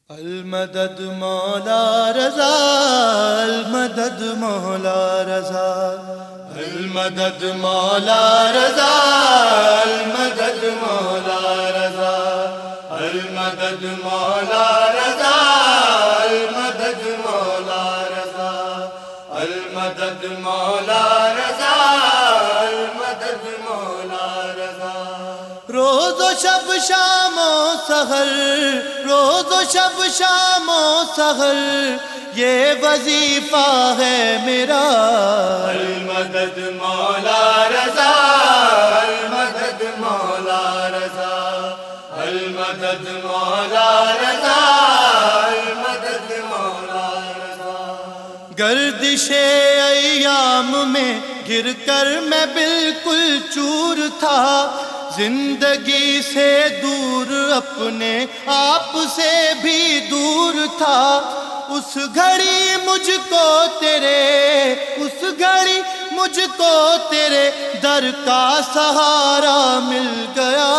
المدد مولا رضا، المدد مولا رضا، المدد مولا رضا، المدد مولا رضا، المدد مولا رضا، المدد مولا رضا، المدد مولا رضا، المدد مولا رضا۔ روز و شب شام و سحر، روز و شب شام و سحر، یہ وظیفہ ہے میرا۔ المدد مولا رضا، المدد مولا رضا، المدد مولا رضا، المدد مولا رضا۔ گردش ایام میں گر کر میں بالکل چور تھا، زندگی سے دور، اپنے آپ سے بھی دور تھا۔ اس گھڑی مجھ کو تیرے، اس گھڑی مجھ کو تیرے در کا سہارا مل گیا۔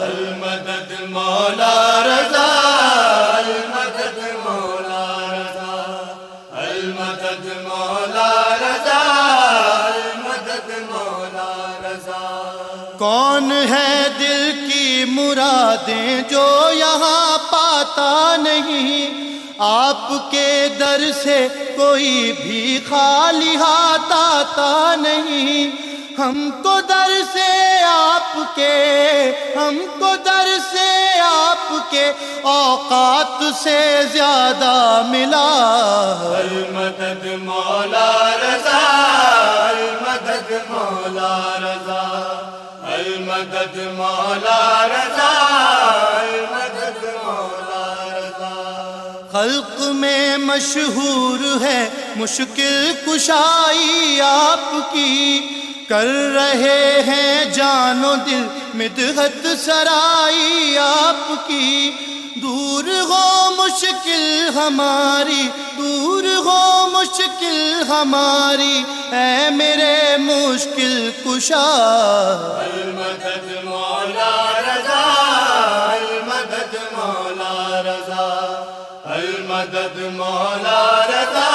المدد مولا رضا، المدد مولا رضا، المدد مولا رضا، المدد مولا رضا۔ کون ہے دل کی مرادیں جو یہاں پاتا نہیں، آپ کے در سے کوئی بھی خالی ہاتھ آتا نہیں۔ ہم کو در سے آپ کے، ہم کو در سے آپ کے اوقات سے زیادہ ملا۔ المدد مولا رضا، المدد مولا رضا، المدد مولا رضا، المدد مولا رضا۔ خلق میں مشہور ہے مشکل کشائی آپ کی، کر رہے ہیں جان و دل مدحت سرائی آپ کی۔ دور ہو مشکل ہماری، دور ہو مشکل ہماری، اے میرے مشکل کشا۔ المدد مولا رضا، المدد مولا رضا، المدد مولا رضا،